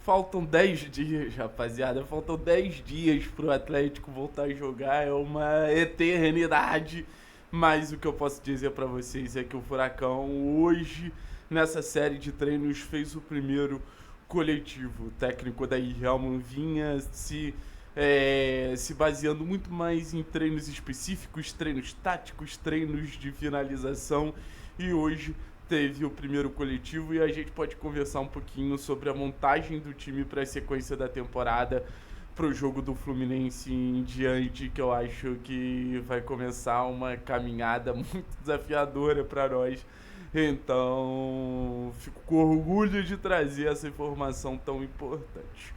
Faltam 10 dias, rapaziada. Faltam 10 dias pro Atlético voltar a jogar. É uma eternidade. Mas o que eu posso dizer pra vocês é que o Furacão hoje, nessa série de treinos, fez o primeiro coletivo. O técnico daí Helman vinha se baseando muito mais em treinos específicos, treinos táticos, treinos de finalização. E hoje teve o primeiro coletivo e a gente pode conversar um pouquinho sobre a montagem do time para a sequência da temporada, para o jogo do Fluminense em diante, que eu acho que vai começar uma caminhada muito desafiadora para nós. Então, fico com orgulho de trazer essa informação tão importante.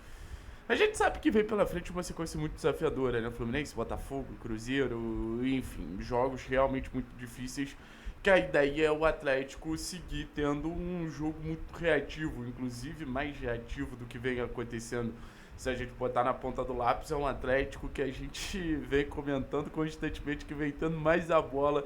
A gente sabe que vem pela frente uma sequência muito desafiadora, né? Fluminense, Botafogo, Cruzeiro, enfim, jogos realmente muito difíceis, que a ideia é o Atlético seguir tendo um jogo muito reativo, inclusive mais reativo do que vem acontecendo. Se a gente botar na ponta do lápis, é um Atlético que a gente vem comentando constantemente que vem tendo mais a bola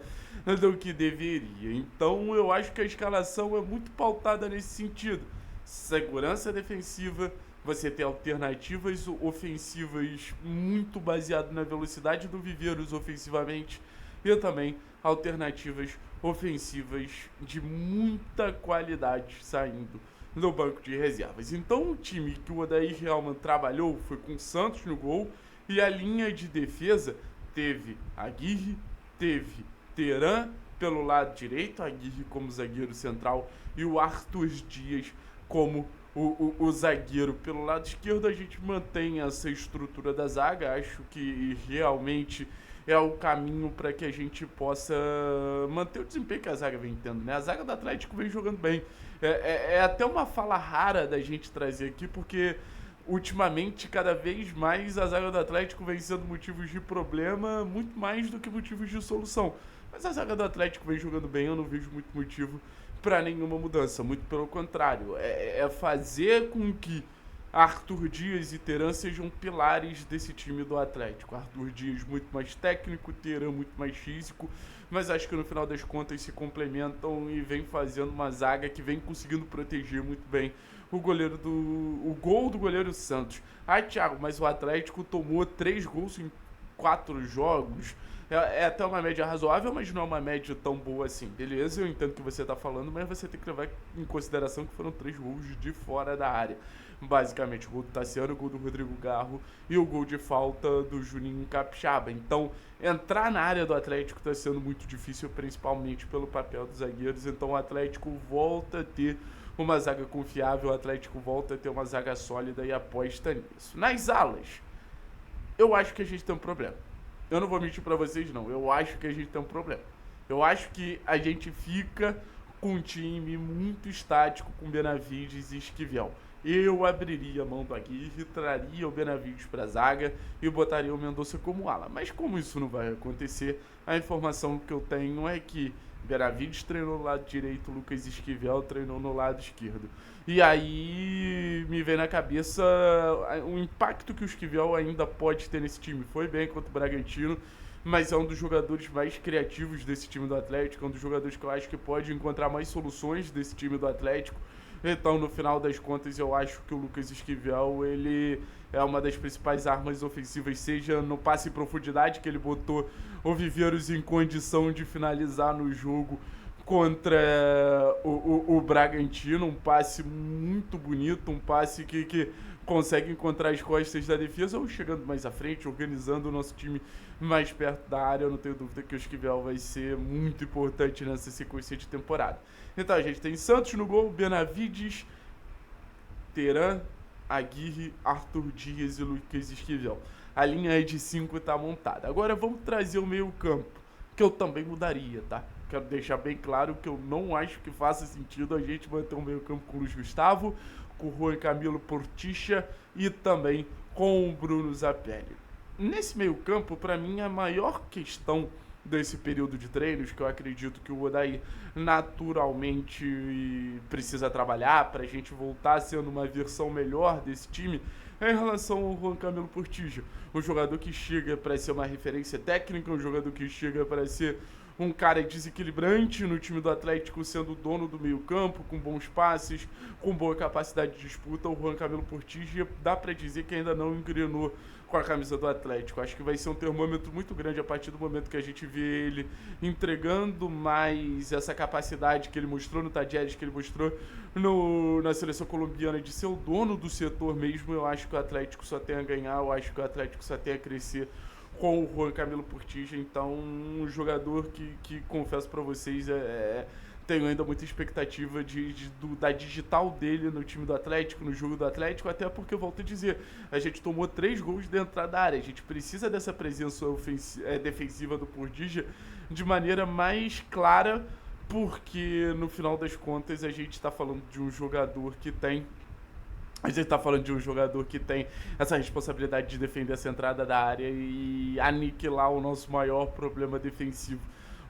do que deveria. Então eu acho que a escalação é muito pautada nesse sentido. Segurança defensiva, você tem alternativas ofensivas muito baseado na velocidade do Viveiros ofensivamente e também alternativas ofensivas de muita qualidade saindo do banco de reservas. Então o time que o Odair Helman trabalhou foi com o Santos no gol e a linha de defesa teve Aguirre, teve Teran pelo lado direito, Aguirre como zagueiro central e o Arthur Dias como o zagueiro pelo lado esquerdo. A gente mantém essa estrutura da zaga, acho que realmente é o caminho para que a gente possa manter o desempenho que a zaga vem tendo, né? A zaga do Atlético vem jogando bem. É até uma fala rara da gente trazer aqui, porque ultimamente, cada vez mais, a zaga do Atlético vem sendo motivos de problema, muito mais do que motivos de solução. Mas a zaga do Atlético vem jogando bem, eu não vejo muito motivo para nenhuma mudança, muito pelo contrário. É fazer com que Arthur Dias e Teran sejam pilares desse time do Atlético. Arthur Dias muito mais técnico, Teran muito mais físico, mas acho que no final das contas se complementam e vem fazendo uma zaga que vem conseguindo proteger muito bem o gol do goleiro Santos. Thiago, mas o Atlético tomou 3 gols em 4 jogos. É até uma média razoável, mas não é uma média tão boa assim. Beleza, eu entendo o que você está falando, mas você tem que levar em consideração que foram 3 gols de fora da área. Basicamente, o gol do Tassiano, o gol do Rodrigo Garro e o gol de falta do Juninho Capixaba. Então, entrar na área do Atlético está sendo muito difícil, principalmente pelo papel dos zagueiros. Então, o Atlético volta a ter uma zaga confiável, o Atlético volta a ter uma zaga sólida e aposta nisso. Nas alas, eu acho que a gente tem um problema. Eu não vou mentir pra vocês, não. Eu acho que a gente tem um problema. Eu acho que a gente fica com um time muito estático com Benavides e Esquivel. Eu abriria a mão do Aguirre, traria o Benavides pra zaga e botaria o Mendonça como ala. Mas como isso não vai acontecer, a informação que eu tenho é que Benavides treinou no lado direito, Lucas Esquivel treinou no lado esquerdo. E aí me vem na cabeça o impacto que o Esquivel ainda pode ter nesse time. Foi bem contra o Bragantino, mas é um dos jogadores mais criativos desse time do Atlético, é um dos jogadores que eu acho que pode encontrar mais soluções desse time do Atlético. Então, no final das contas, eu acho que o Lucas Esquivel, ele é uma das principais armas ofensivas, seja no passe em profundidade, que ele botou o Viveiros em condição de finalizar no jogo contra o Bragantino, um passe muito bonito, um passe que consegue encontrar as costas da defesa ou chegando mais à frente, organizando o nosso time mais perto da área. Eu não tenho dúvida que o Esquivel vai ser muito importante nessa sequência de temporada. Então a gente tem Santos no gol, Benavides, Teran, Aguirre, Arthur Dias e Lucas Esquivel. A linha de 5 está montada. Agora vamos trazer o meio campo, que eu também mudaria, tá? Quero deixar bem claro que eu não acho que faça sentido a gente manter um meio campo com o Luiz Gustavo, com o Juan Camilo Porticha e também com o Bruno Zapelli. Nesse meio campo, para mim, a maior questão desse período de treinos, que eu acredito que o Odair naturalmente precisa trabalhar para a gente voltar sendo uma versão melhor desse time, é em relação ao Juan Camilo Porticha. Um jogador que chega para ser uma referência técnica, um jogador que chega para ser um cara desequilibrante no time do Atlético, sendo o dono do meio-campo, com bons passes, com boa capacidade de disputa. O Juan Camilo Portilla dá para dizer que ainda não engrenou com a camisa do Atlético. Acho que vai ser um termômetro muito grande a partir do momento que a gente vê ele entregando mais essa capacidade que ele mostrou no Tajeres, que ele mostrou na seleção colombiana, de ser o dono do setor mesmo. Eu acho que o Atlético só tem a ganhar, eu acho que o Atlético só tem a crescer com o Juan Camilo Portilla. Então, um jogador que confesso para vocês, tenho ainda muita expectativa da digital dele no time do Atlético, no jogo do Atlético, até porque, eu volto a dizer, a gente tomou 3 gols dentro da área, a gente precisa dessa presença defensiva do Portilla de maneira mais clara, porque no final das contas a gente está falando de um jogador que tem essa responsabilidade de defender essa entrada da área e aniquilar o nosso maior problema defensivo.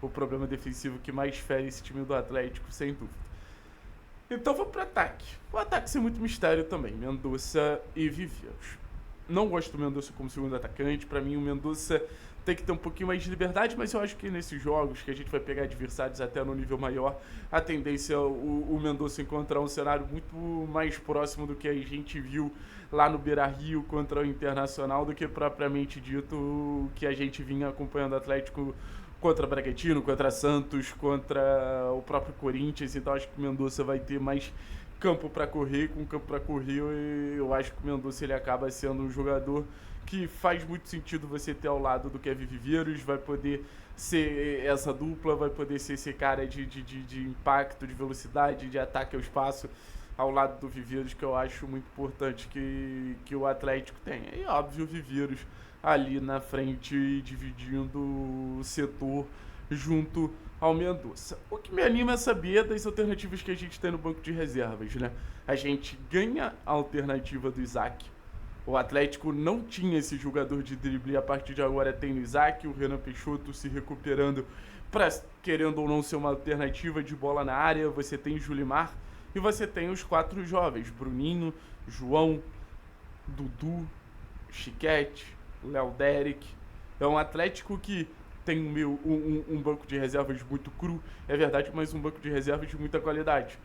O problema defensivo que mais fere esse time do Atlético, sem dúvida. Então vamos pro ataque. O ataque sem muito mistério também. Mendonça e Viveiros. Não gosto do Mendonça como segundo atacante. Para mim, o Mendonça tem que ter um pouquinho mais de liberdade, mas eu acho que nesses jogos que a gente vai pegar adversários até no nível maior, a tendência é o Mendonça encontrar um cenário muito mais próximo do que a gente viu lá no Beira-Rio contra o Internacional, do que propriamente dito o que a gente vinha acompanhando o Atlético contra Bragantino, contra Santos, contra o próprio Corinthians. Então acho que o Mendonça vai ter mais campo para correr. Com campo para correr, eu acho que o Mendonça ele acaba sendo um jogador que faz muito sentido você ter ao lado do Kevin Viveiros. Vai poder ser essa dupla, vai poder ser esse cara de impacto, de velocidade, de ataque ao espaço ao lado do Viveiros, que eu acho muito importante que o Atlético tenha. E óbvio, o Viveiros ali na frente, dividindo o setor junto ao Mendonça. O que me anima é saber das alternativas que a gente tem no banco de reservas, né? A gente ganha a alternativa do Isaac. O Atlético não tinha esse jogador de drible, a partir de agora tem o Isaac, o Renan Peixoto se recuperando para, querendo ou não, ser uma alternativa de bola na área. Você tem Julimar e você tem os 4 jovens, Bruninho, João, Dudu, Chiquete, Léo Derek. É um Atlético que tem um banco de reservas muito cru, é verdade, mas um banco de reservas de muita qualidade.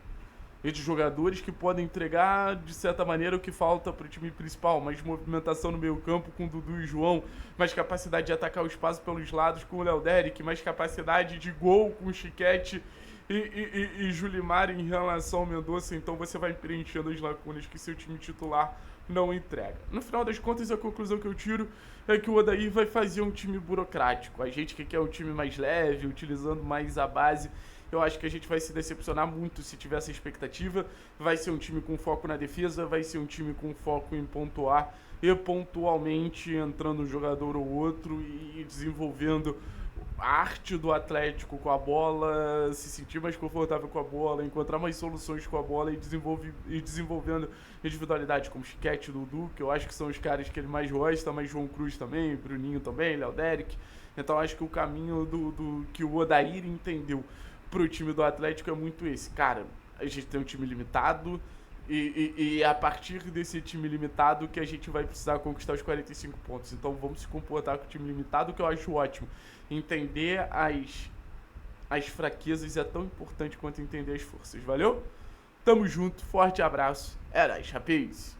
E de jogadores que podem entregar, de certa maneira, o que falta para o time principal. Mais movimentação no meio campo com Dudu e João, mais capacidade de atacar o espaço pelos lados com o Léo Derek, mais capacidade de gol com o Chiquete e Julimar em relação ao Mendonça. Então você vai preenchendo as lacunas que seu time titular não entrega. No final das contas, a conclusão que eu tiro é que o Odair vai fazer um time burocrático. A gente que quer um time mais leve, utilizando mais a base, eu acho que a gente vai se decepcionar muito se tiver essa expectativa. Vai ser um time com foco na defesa, vai ser um time com foco em pontuar e pontualmente entrando um jogador ou outro e desenvolvendo a arte do Atlético com a bola, se sentir mais confortável com a bola, encontrar mais soluções com a bola e desenvolvendo individualidades como Chiquete e Dudu, que eu acho que são os caras que ele mais gosta, mas João Cruz também, Bruninho também, Léo Derek. Então acho que o caminho do que o Odair entendeu pro time do Atlético é muito esse. Cara, a gente tem um time limitado e é a partir desse time limitado que a gente vai precisar conquistar os 45 pontos. Então vamos se comportar com o time limitado, que eu acho ótimo. Entender as fraquezas é tão importante quanto entender as forças. Valeu? Tamo junto, forte abraço. É nóis, rapaz.